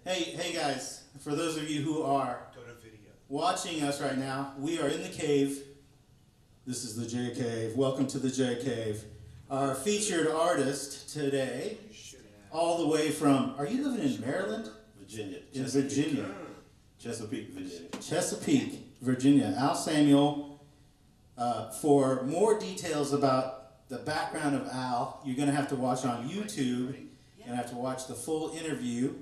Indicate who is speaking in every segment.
Speaker 1: Hey guys, for those of you who are watching us right now, we are in the cave. This is the J Cave. Welcome to the J Cave. Our featured artist today, all the way from, are you living in Maryland?
Speaker 2: Virginia.
Speaker 1: In Virginia.
Speaker 2: Chesapeake, Virginia.
Speaker 1: Chesapeake, Virginia. Al Samuel. For more details about the background of Al, you're going to have to watch on YouTube. You're going to have to watch the full interview.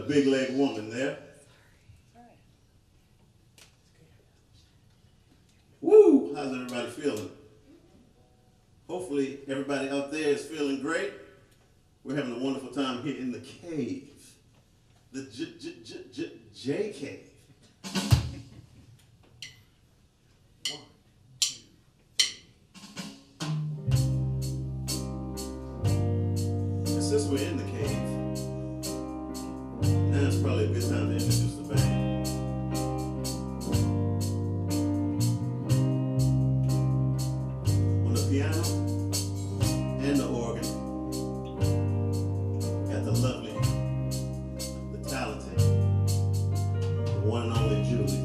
Speaker 2: Big leg woman there. Woo! How's everybody feeling? Hopefully everybody out there is feeling great. We're having a wonderful time here in the cave. The J Cave. 1, 2, 3. And since we're in the cave, now it's probably a good time to introduce the band. On the piano and the organ, got the lovely, the talented, the one and only Julie.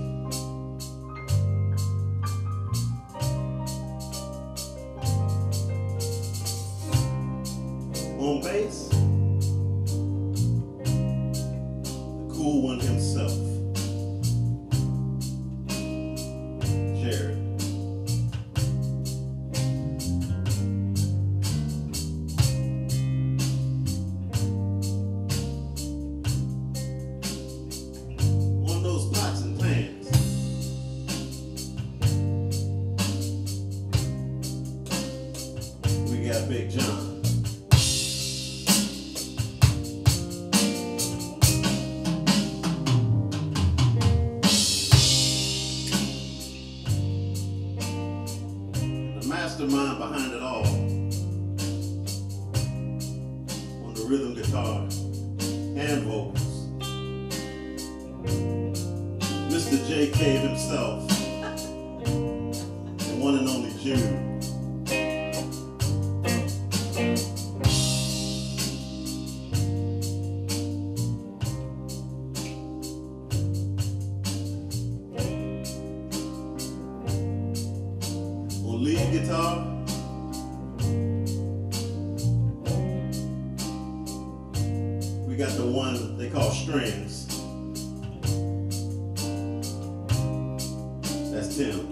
Speaker 2: On bass, Big John. The mastermind behind it all, on the rhythm guitar and vocals, Mr. J. Cave himself, the one and only Jude. On lead guitar, we got the one they call strings. That's Tim.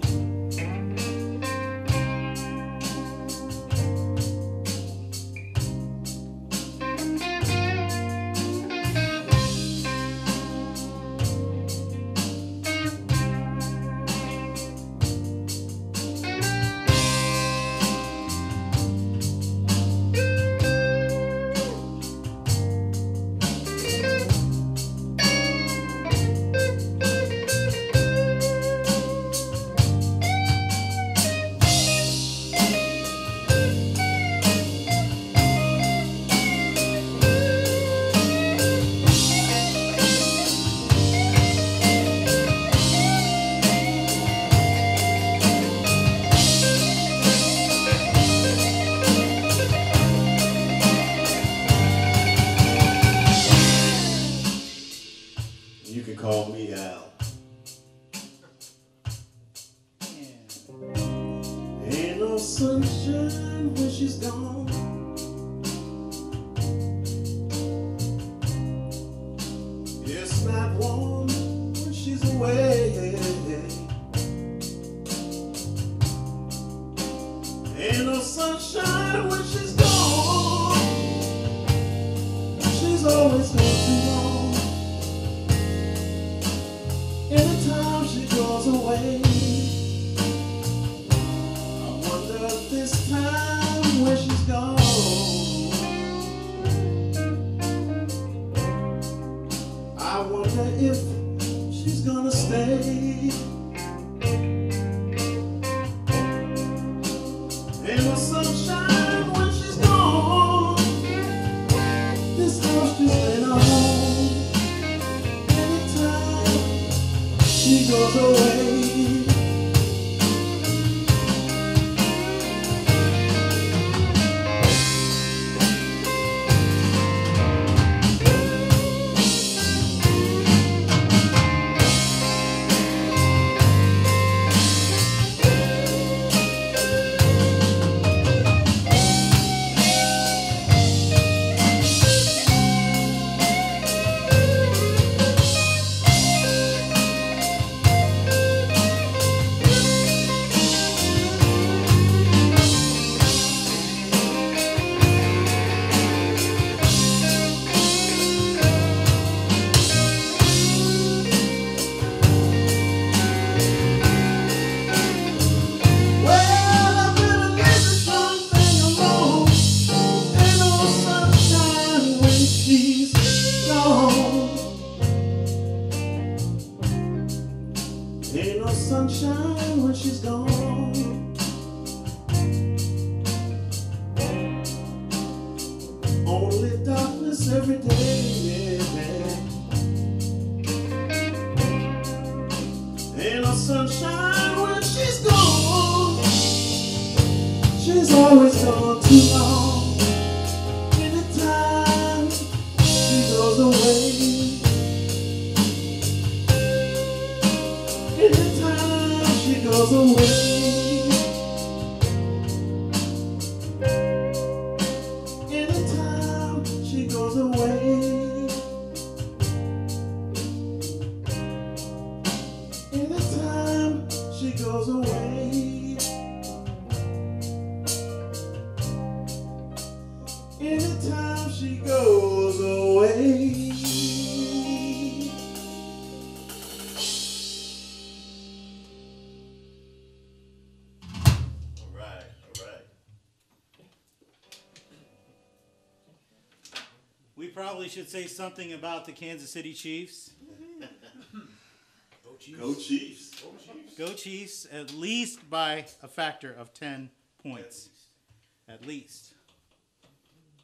Speaker 2: You can call me Al. Ain't no sunshine when she's gone. It's not warm when she's away. Ain't no sunshine when she's gone. She's always gone too long. Anytime she goes away, I wonder this time where she's gone. I wonder if she's gonna stay. Ain't no sunshine when she's gone. This house just ain't a home. Anytime she goes away. Ain't no sunshine when she's gone. Only darkness every day. Ain't no sunshine when she's gone. She's always gone too long. Anytime she goes away. Anytime she goes away. Anytime she goes away. Anytime she goes away. Anytime she goes away.
Speaker 1: probably should say something about the Kansas City Chiefs.
Speaker 2: Go Chiefs. Go Chiefs.
Speaker 1: Go Chiefs, at least by a factor of 10 points. At least.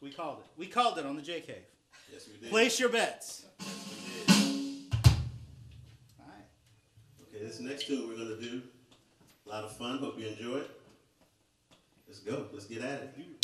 Speaker 1: We called it. We called it on the J Cave.
Speaker 2: Yes, we did.
Speaker 1: Place your bets.
Speaker 2: Yes, we did.
Speaker 1: All right.
Speaker 2: Okay, this next tune we're going to do. A lot of fun. Hope you enjoy it. Let's go. Let's get at it.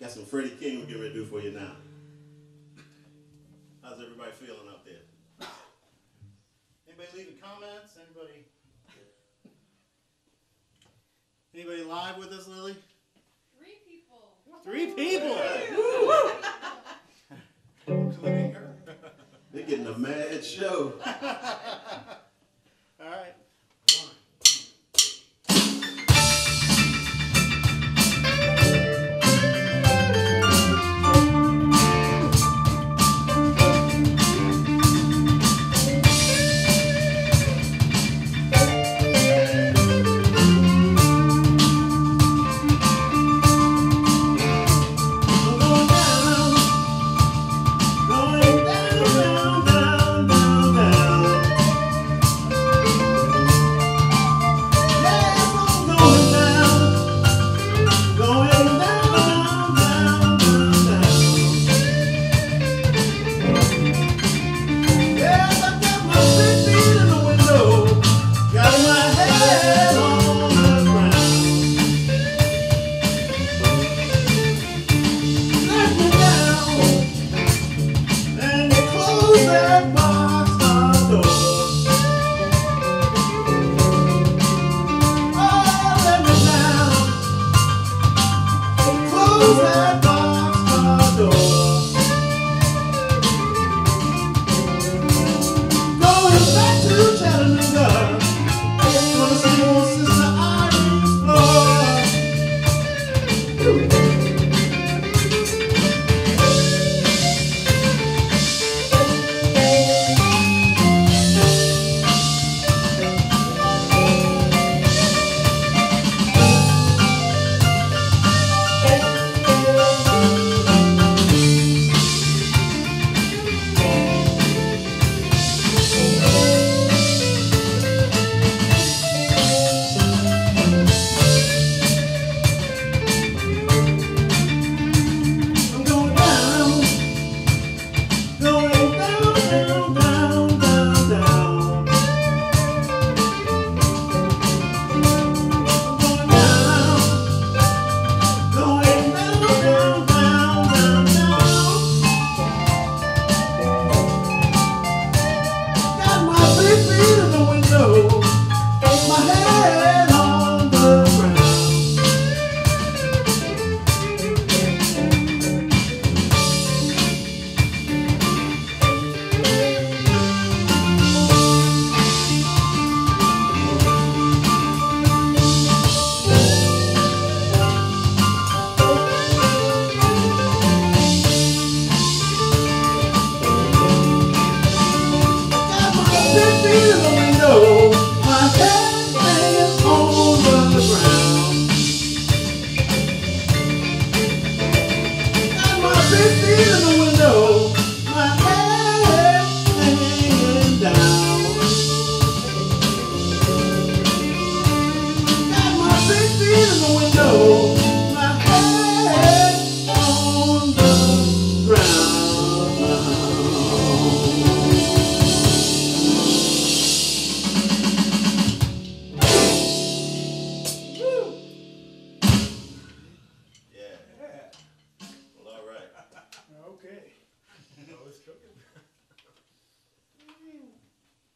Speaker 2: Got some Freddie King we're getting ready to do for you now. How's everybody feeling out there?
Speaker 1: Anybody leaving comments? Anybody live with us, Lily?
Speaker 3: 3 people.
Speaker 1: 3 people!
Speaker 4: Including her.
Speaker 2: They're getting a mad show.
Speaker 1: All right.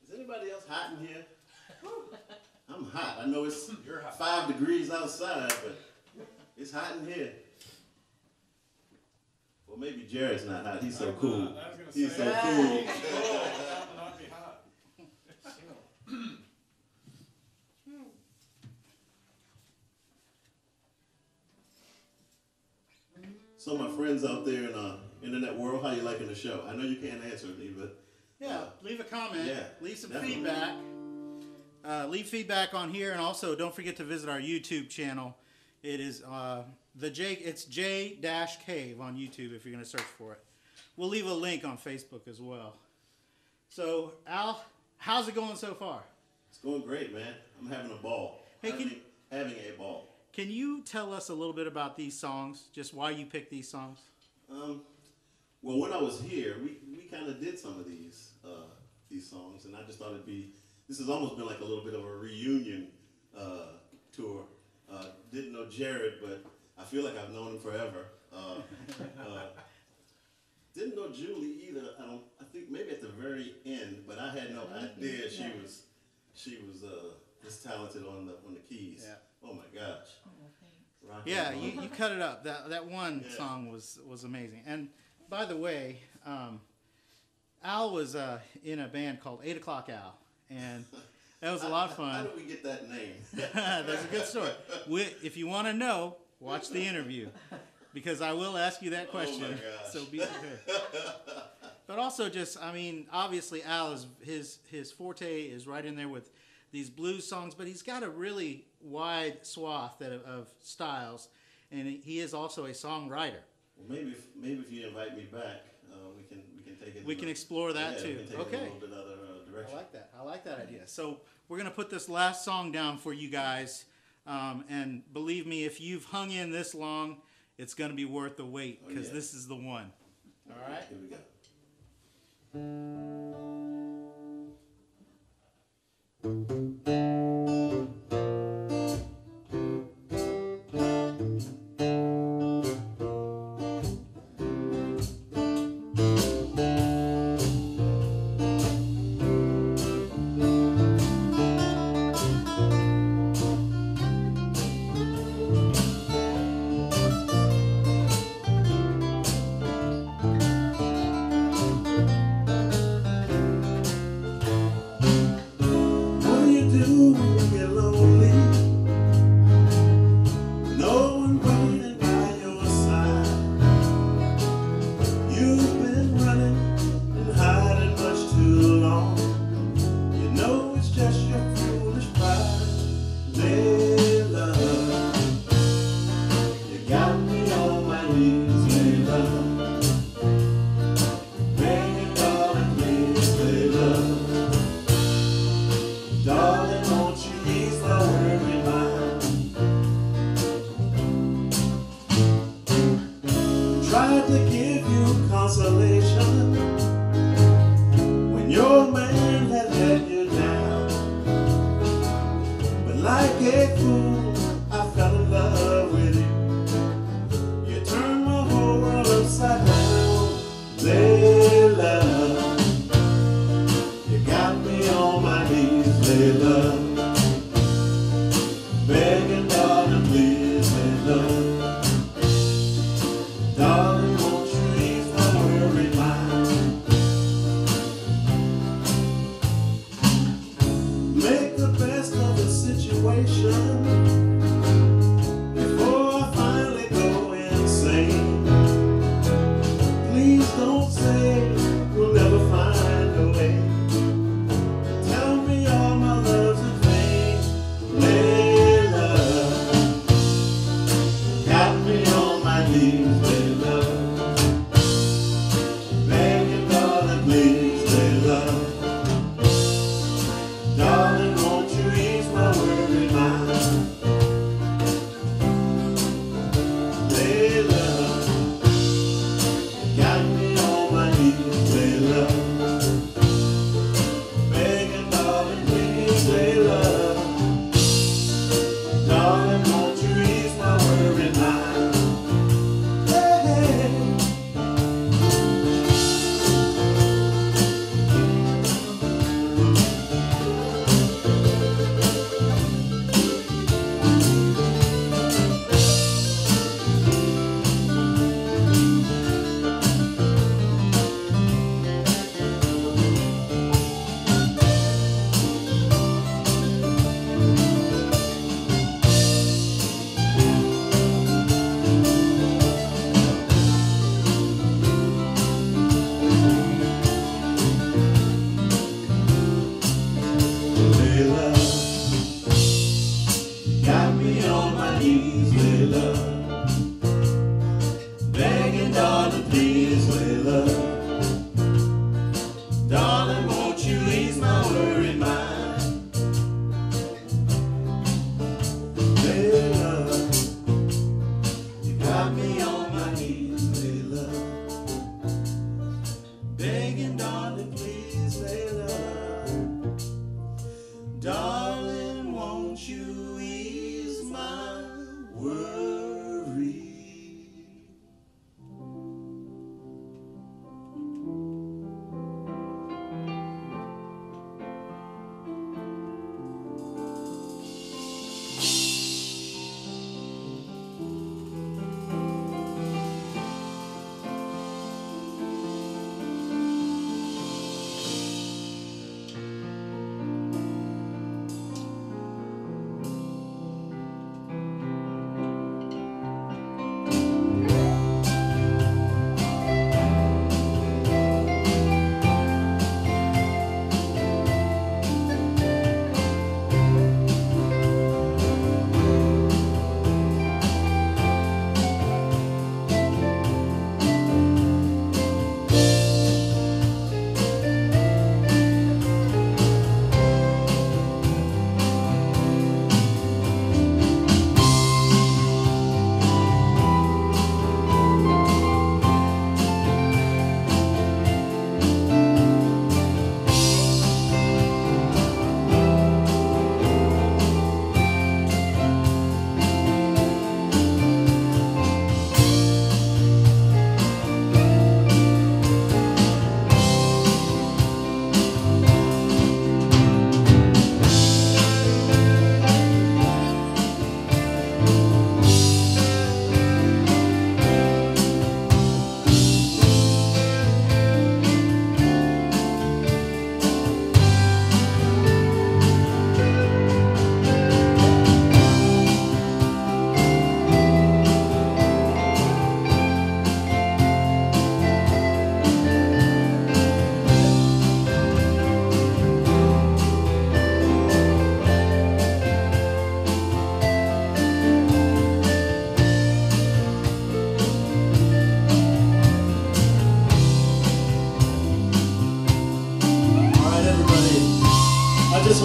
Speaker 2: Is anybody else hot in here? I'm hot. I know it's 5 degrees outside, but it's hot in here. Well, maybe Jared's not hot. He's so cool. He's so cool.
Speaker 4: Not be hot.
Speaker 2: So my friends out there in the internet world, how you liking the show? I know you can't answer me, but
Speaker 1: yeah, leave a comment.
Speaker 2: Yeah,
Speaker 1: leave some
Speaker 2: definitely.
Speaker 1: feedback. Leave feedback on here, and also don't forget to visit our YouTube channel. It is it's J-Cave on YouTube if you're going to search for it. We'll leave a link on Facebook as well. So Al, how's it going so far?
Speaker 2: It's going great, man. I'm having a ball.
Speaker 1: Hey,
Speaker 2: having a ball.
Speaker 1: Can you tell us a little bit about these songs? Just why you picked these songs?
Speaker 2: Well, when I was here, we kind of did some of these songs, and I just thought this has almost been like a little bit of a reunion tour. Didn't know Jared, but I feel like I've known him forever. Didn't know Julie either. I think maybe at the very end, but I had no idea she was this talented on the keys.
Speaker 1: Yeah.
Speaker 2: Oh my gosh. Rock
Speaker 1: Yeah,
Speaker 2: and roll.
Speaker 1: you cut it up. That one song was amazing. And by the way, Al was in a band called 8 O'Clock Al, and that was a lot of
Speaker 2: How
Speaker 1: fun.
Speaker 2: did we get that name?
Speaker 1: That's a good story. If you want to know, watch the interview, because I will ask you that question.
Speaker 2: Oh my gosh.
Speaker 1: So be prepared. But also, just obviously Al is his forte is right in there with these blues songs, but he's got a really wide swath of styles, and he is also a songwriter.
Speaker 2: Well, maybe if you invite me back, we can take it.
Speaker 1: We can explore that too.
Speaker 2: We can take it
Speaker 1: Okay.
Speaker 2: in a little bit other direction.
Speaker 1: I like that idea. So we're gonna put this last song down for you guys, and believe me, if you've hung in this long, it's gonna be worth the wait, because this is the one. All right.
Speaker 2: Here we go. Tried to give you consolation when your man had let you down, but like a fool I fell in love with you. You turned my whole world upside down, Layla. You got me on my knees, Layla, begging, darling, please, Layla. Darling, won't you ease my worried mind? Make the best of the situation before I finally go insane.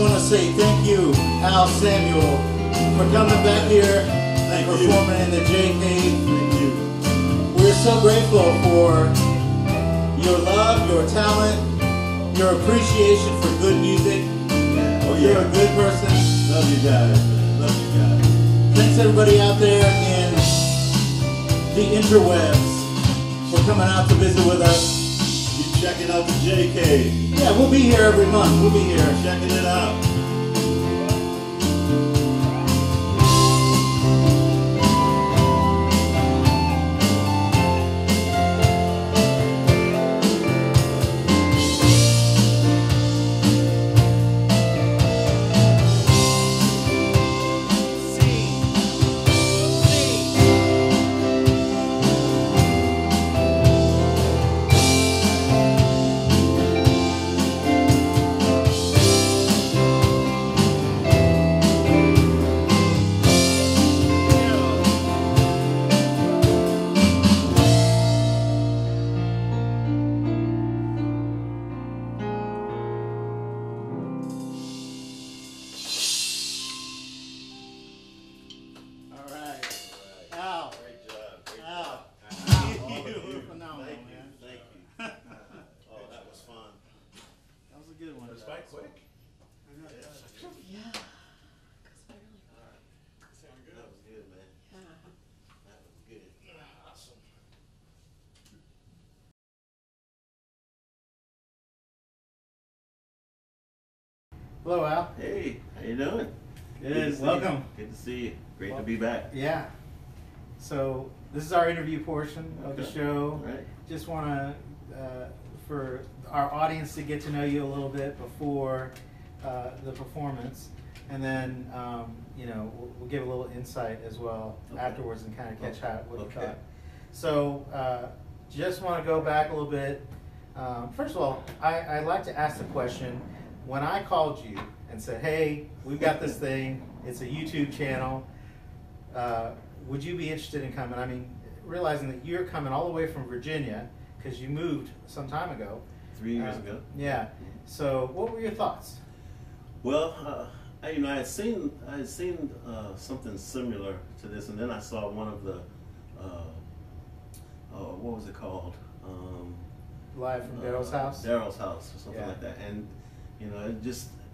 Speaker 1: want to say thank you, Al Samuel, for coming back here and performing in the J Cave.
Speaker 2: Thank you.
Speaker 1: We're so grateful for your love, your talent, your appreciation for good music.
Speaker 2: Yeah. Oh,
Speaker 1: You're
Speaker 2: yeah.
Speaker 1: a good person.
Speaker 2: Love you guys. Love you guys.
Speaker 1: Thanks everybody out there in the interwebs for coming out to visit with us.
Speaker 2: You checking out the JK.
Speaker 1: Yeah, we'll be here every month. We'll be here.
Speaker 2: Checking it out.
Speaker 1: Hello, Al.
Speaker 2: Hey, how you doing?
Speaker 1: Good. Welcome.
Speaker 2: Good to see you. Great to be back.
Speaker 1: Yeah. So this is our interview portion of the show.
Speaker 2: Right.
Speaker 1: Just want to, for our audience to get to know you a little bit before the performance, and then we'll give a little insight as well afterwards and kind of catch what you thought. So just want to go back a little bit. First of all, I'd like to ask the question. When I called you and said, hey, we've got this thing, it's a YouTube channel, would you be interested in coming? I mean, realizing that you're coming all the way from Virginia, because you moved some time ago.
Speaker 2: 3 years ago.
Speaker 1: Yeah. So what were your thoughts?
Speaker 2: Well, I had seen something similar to this, and then I saw one of the, what was it called?
Speaker 1: Live from Daryl's house?
Speaker 2: Daryl's house, or something
Speaker 1: Yeah.
Speaker 2: like that. And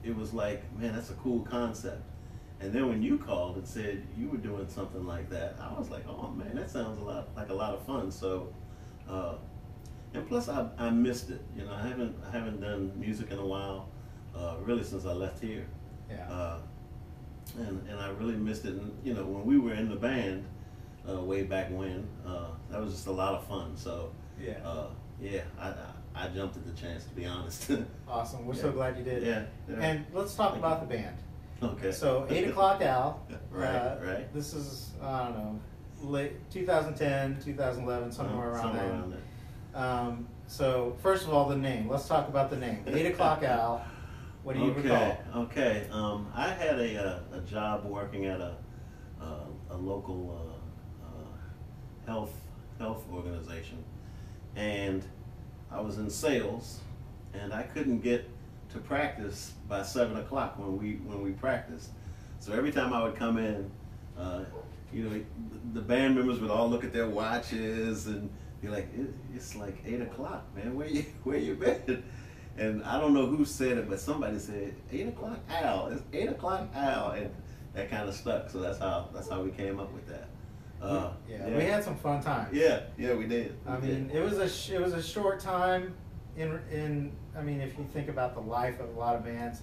Speaker 2: it was like, man, that's a cool concept. And then when you called and said you were doing something like that, I was like, oh man, that sounds like a lot of fun. So, and plus I missed it. I haven't done music in a while, really since I left here.
Speaker 1: Yeah.
Speaker 2: And I really missed it. And when we were in the band, way back when, that was just a lot of fun. So,
Speaker 1: yeah.
Speaker 2: I jumped at the chance, to be honest.
Speaker 1: Awesome. We're so glad you did.
Speaker 2: Yeah.
Speaker 1: And let's talk about the band.
Speaker 2: Okay.
Speaker 1: So 8 O'Clock Al.
Speaker 2: Right.
Speaker 1: This is, I don't know, late 2010, 2011, somewhere around there. So first of all, the name. Let's talk about the name. 8 O'Clock Al. What do you recall?
Speaker 2: Okay. I had a job working at a local health organization, and I was in sales, and I couldn't get to practice by 7 o'clock when we practiced. So every time I would come in, the band members would all look at their watches and be like, "It's like 8 o'clock, man. Where you been?" And I don't know who said it, but somebody said 8 o'clock Al. It's 8 o'clock Al, and that kind of stuck. So that's how we came up with that.
Speaker 1: We had some fun times.
Speaker 2: Yeah, we did.
Speaker 1: It was a short time in I mean, if you think about the life of a lot of bands,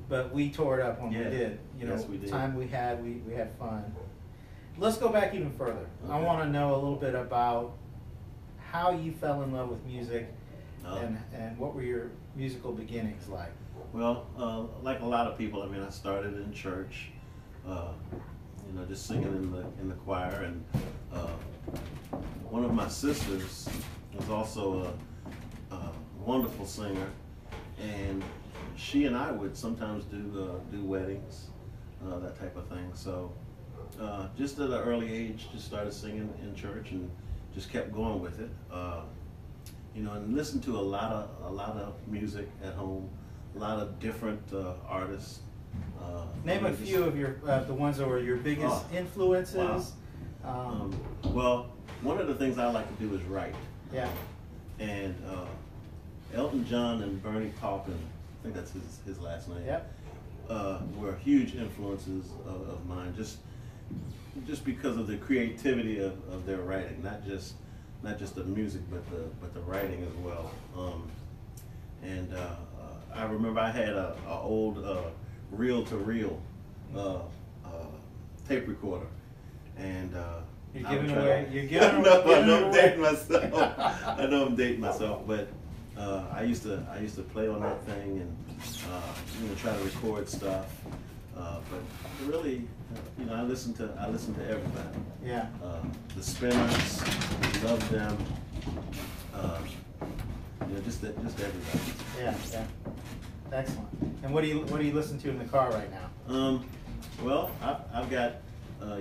Speaker 1: but we tore it up when we did.
Speaker 2: Yes, we did.
Speaker 1: The time we had fun. Let's go back even further. Okay. I want to know a little bit about how you fell in love with music, and what were your musical beginnings like?
Speaker 2: Well, like a lot of people, I started in church, just singing in the choir, and one of my sisters was also a wonderful singer, and she and I would sometimes do weddings, that type of thing. So just at an early age, just started singing in church and just kept going with it. And listened to a lot of music at home, a lot of different artists.
Speaker 1: Name a few of your the ones that were your biggest influences.
Speaker 2: Wow. Well, one of the things I like to do is write.
Speaker 1: Yeah.
Speaker 2: And Elton John and Bernie Taupin, I think that's his last name.
Speaker 1: Yep.
Speaker 2: Were huge influences of mine, just because of the creativity of their writing, not just the music, but the writing as well. And I remember I had a old reel-to-reel tape recorder, and
Speaker 1: You're
Speaker 2: I would
Speaker 1: giving
Speaker 2: try
Speaker 1: away.
Speaker 2: to-
Speaker 1: You're giving
Speaker 2: I know,
Speaker 1: away.
Speaker 2: I know I'm dating myself. I know I'm dating myself, but I used to play on that thing and try to record stuff. But really, I listen to everybody.
Speaker 1: Yeah.
Speaker 2: The Spinners, love them. Just everybody.
Speaker 1: Yeah. Yeah. Excellent. And what do you listen to in the car right now?
Speaker 2: Well, I've got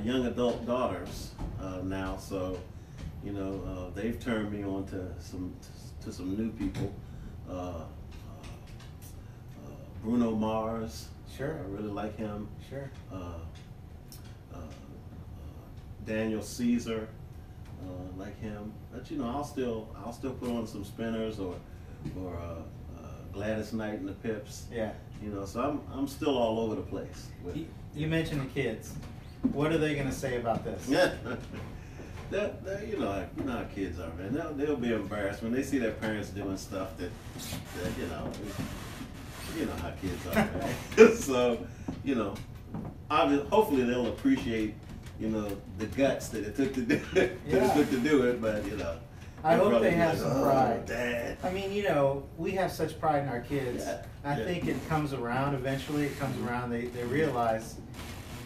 Speaker 2: young adult daughters now, so they've turned me on to some new people. Bruno Mars.
Speaker 1: Sure.
Speaker 2: I really like him.
Speaker 1: Sure.
Speaker 2: Daniel Caesar, like him. But I'll still put on some Spinners or Gladys Knight and the Pips.
Speaker 1: Yeah.
Speaker 2: So I'm still all over the place.
Speaker 1: You mentioned the kids. What are they going to say about this?
Speaker 2: Yeah. You know how kids are, man. They'll be embarrassed when they see their parents doing stuff that you know how kids are, right? So, hopefully they'll appreciate, the guts that it took to do it. But
Speaker 1: I hope
Speaker 2: probably
Speaker 1: they have
Speaker 2: like,
Speaker 1: some
Speaker 2: "Oh,
Speaker 1: pride.
Speaker 2: Dad."
Speaker 1: I mean, we have such pride in our kids.
Speaker 2: Yeah.
Speaker 1: I think it comes around eventually. It comes around. They realize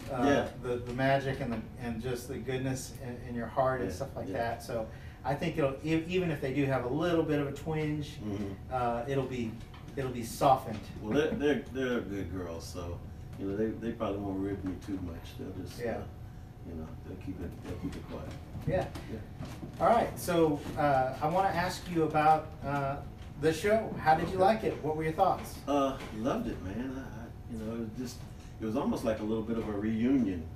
Speaker 1: the magic and just the goodness in your heart and stuff like that. So I think even if they do have a little bit of a twinge, it'll be softened.
Speaker 2: Well, they're good girls, so they probably won't rib me too much. They'll just they'll keep it quiet.
Speaker 1: Yeah. All right. So I want to ask you about the show. How did you like it? What were your thoughts?
Speaker 2: Loved it, man. It was almost like a little bit of a reunion.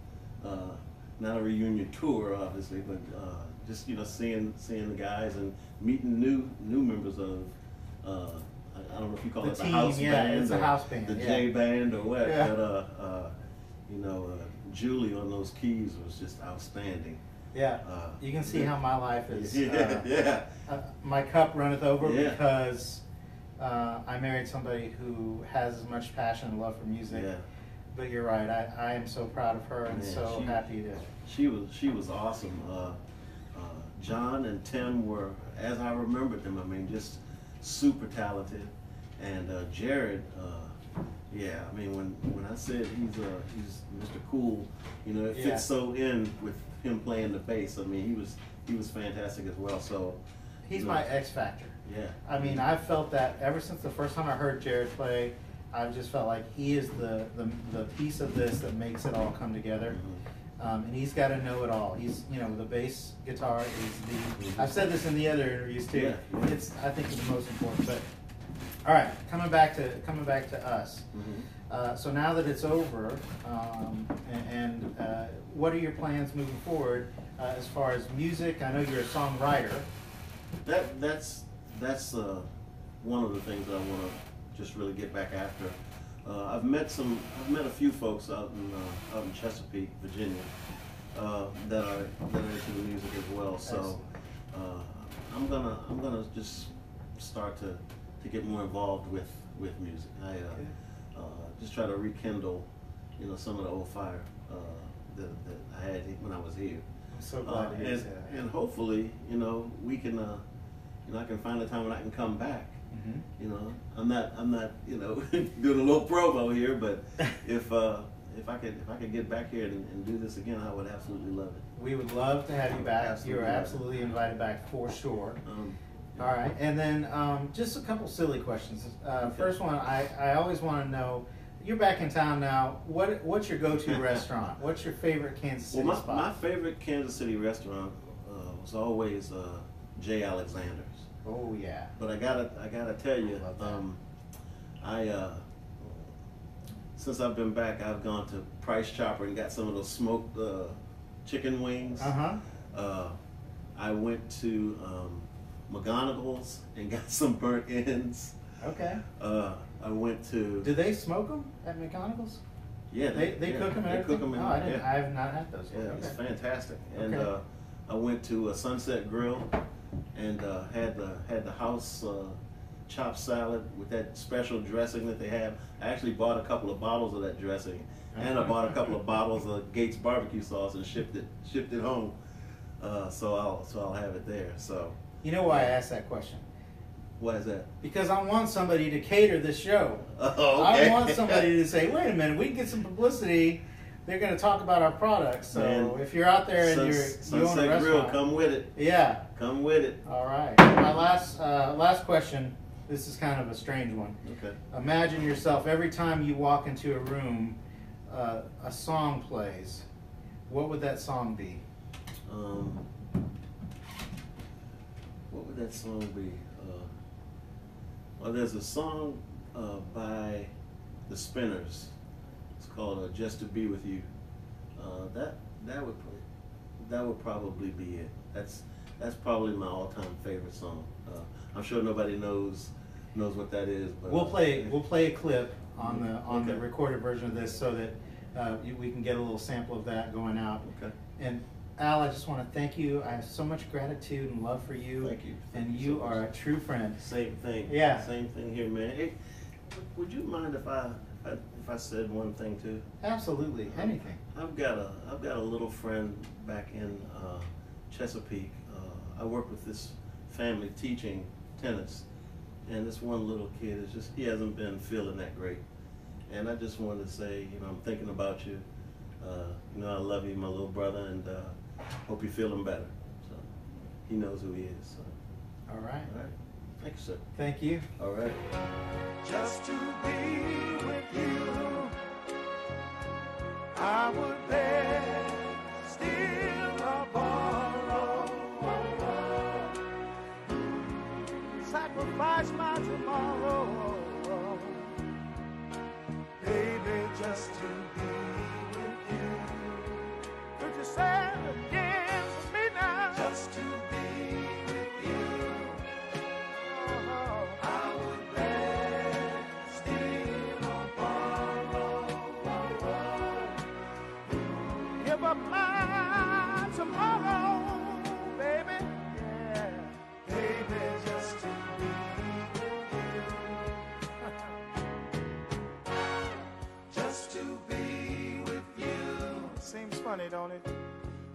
Speaker 2: Not a reunion tour, obviously, but just seeing the guys and meeting new members of I don't know if you call
Speaker 1: The
Speaker 2: it the
Speaker 1: team,
Speaker 2: house band,
Speaker 1: it's a
Speaker 2: or
Speaker 1: house band,
Speaker 2: the
Speaker 1: yeah.
Speaker 2: J band, or what.
Speaker 1: Yeah.
Speaker 2: But Julie on those keys was just outstanding.
Speaker 1: Yeah. You can see how my life is.
Speaker 2: Yeah.
Speaker 1: My cup runneth over
Speaker 2: Yeah.
Speaker 1: because I married somebody who has as much passion and love for music.
Speaker 2: Yeah.
Speaker 1: But you're right. I am so proud of her and
Speaker 2: Man,
Speaker 1: so happy to.
Speaker 2: She was awesome. John and Tim were, as I remembered them, I mean, just super talented. And Jared, I mean, when I said he's Mr. Cool, it fits so in with him playing the bass. I mean, he was fantastic as well. So
Speaker 1: He's my X factor.
Speaker 2: Yeah.
Speaker 1: I mean, I've felt that ever since the first time I heard Jared play. I've just felt like he is the piece of this that makes it all come together. And he's got to know it all. He's, the bass guitar is I've said this in the other interviews too.
Speaker 2: Yeah.
Speaker 1: I think it's the most important. But all right, coming back to us. So now that it's over, what are your plans moving forward as far as music? I know you're a songwriter.
Speaker 2: That's one of the things that I want to just really get back after. I've met a few folks out in Chesapeake, Virginia, that are into the music as well. So I'm gonna just start to get more involved with music. I just try to rekindle, some of the old fire that I had when I was here.
Speaker 1: I'm so glad to hear that.
Speaker 2: And hopefully, we can, I can find a time when I can come back. I'm not doing a little promo here, but if I could get back here and do this again, I would absolutely love it.
Speaker 1: We would love to have you back.
Speaker 2: Absolutely.
Speaker 1: You're absolutely invited back for sure. All right, and then just a couple silly questions. First one, I always want to know. You're back in town now. What's your go-to restaurant? What's your favorite Kansas City spot?
Speaker 2: My favorite Kansas City restaurant was always J. Alexander's.
Speaker 1: Oh yeah.
Speaker 2: But I gotta tell you, since I've been back, I've gone to Price Chopper and got some of those smoked chicken wings. I went to McGonagall's and got some burnt ends.
Speaker 1: Okay.
Speaker 2: I went to.
Speaker 1: Do they smoke them at McGonagall's?
Speaker 2: Yeah,
Speaker 1: They cook them and everything?
Speaker 2: Cook them
Speaker 1: Oh, I have not had those.
Speaker 2: Yeah,
Speaker 1: Okay.
Speaker 2: it's fantastic. And
Speaker 1: Okay.
Speaker 2: I went to a Sunset Grill and had the house chopped salad with that special dressing that they have. I actually bought a couple of bottles of that dressing, and I bought a couple of bottles of Gates barbecue sauce and shipped it home. So I'll have it there. So.
Speaker 1: You know why I asked that question?
Speaker 2: Why is that?
Speaker 1: Because I want somebody to cater this show.
Speaker 2: Oh, okay.
Speaker 1: I want somebody to say, wait a minute, we can get some publicity. They're going to talk about our products. So
Speaker 2: Man,
Speaker 1: if you're out there and you own a
Speaker 2: Sunset Grill,
Speaker 1: restaurant,
Speaker 2: come with it.
Speaker 1: yeah.
Speaker 2: Come with it.
Speaker 1: All right. My last question. This is kind of a strange one.
Speaker 2: Okay.
Speaker 1: Imagine yourself every time you walk into a room, a song plays. What would that song be?
Speaker 2: What would that song be? Well, there's a song by the Spinners. It's called "Just to Be with You." That would probably be it. That's probably my all-time favorite song. I'm sure nobody knows what that is. But
Speaker 1: We'll play a clip on the recorded version of this so that we can get a little sample of that going out.
Speaker 2: Okay.
Speaker 1: And Al, I just want to thank you. I have so much gratitude and love for you.
Speaker 2: Thank you.
Speaker 1: And
Speaker 2: Thank
Speaker 1: you
Speaker 2: so
Speaker 1: are
Speaker 2: much.
Speaker 1: a true friend.
Speaker 2: Same thing.
Speaker 1: Yeah.
Speaker 2: Same thing here, man. Hey, would you mind if I said one thing too?
Speaker 1: Absolutely. Anything.
Speaker 2: I've got a little friend back in Chesapeake. I work with this family teaching tennis, and this one little kid he hasn't been feeling that great. And I just wanted to say, I'm thinking about you. I love you, my little brother, and hope you're feeling better. So he knows who he is. So.
Speaker 1: All right.
Speaker 2: All right. Thank you, sir.
Speaker 1: Thank you.
Speaker 2: All right.
Speaker 4: Just to be with you, I would beg, still or borrow, sacrifice my tomorrow, baby, just to be with you. Could you say it again for me now? Just to be with you. I would beg, steal or borrow, give up my tomorrow, baby, yeah, baby, just to be with you, just to be with you. Seems funny, don't it?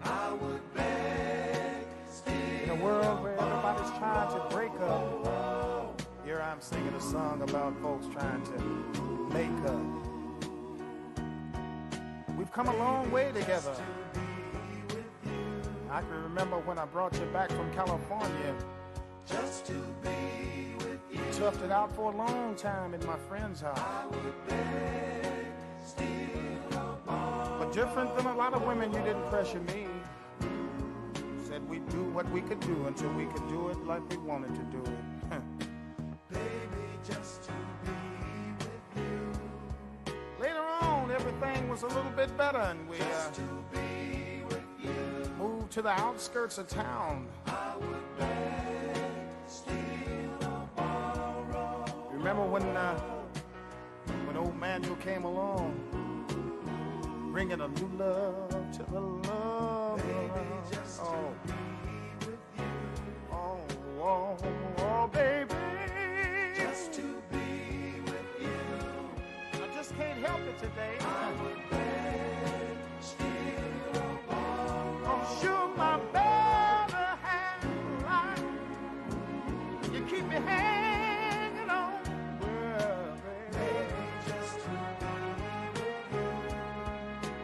Speaker 4: I would beg, steal. In a world where everybody's trying to break up, here I'm singing a song about folks trying to make up. We've come a long way together. I can remember when I brought you back from California. Just to be with you. Toughed it out for a long time in my friend's house. I would beg, steal or borrow. But different than a lot of women, you didn't pressure me. Said we'd do what we could do until we could do it like we wanted to do it. Baby, just to be with you. Later on, everything was a little bit better, and we just to be with you. Moved to the outskirts of town. I would beg, steal or borrow. Remember when old Manuel came along, bringing a new love to the love. Baby, just to be with you. Oh, baby. Just to be with you. I just can't help it today. I would beg, steal or borrow. Oh, sure, my better half. You keep me hanging on. Well, baby, just to be with you.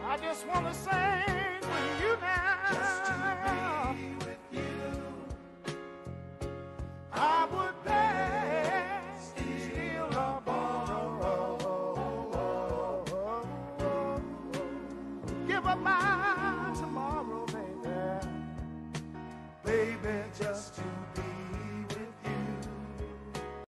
Speaker 4: I just want to sing with you now. Just to be with you. I would beg, steal or borrow. Give up my tomorrow, baby. Baby, just to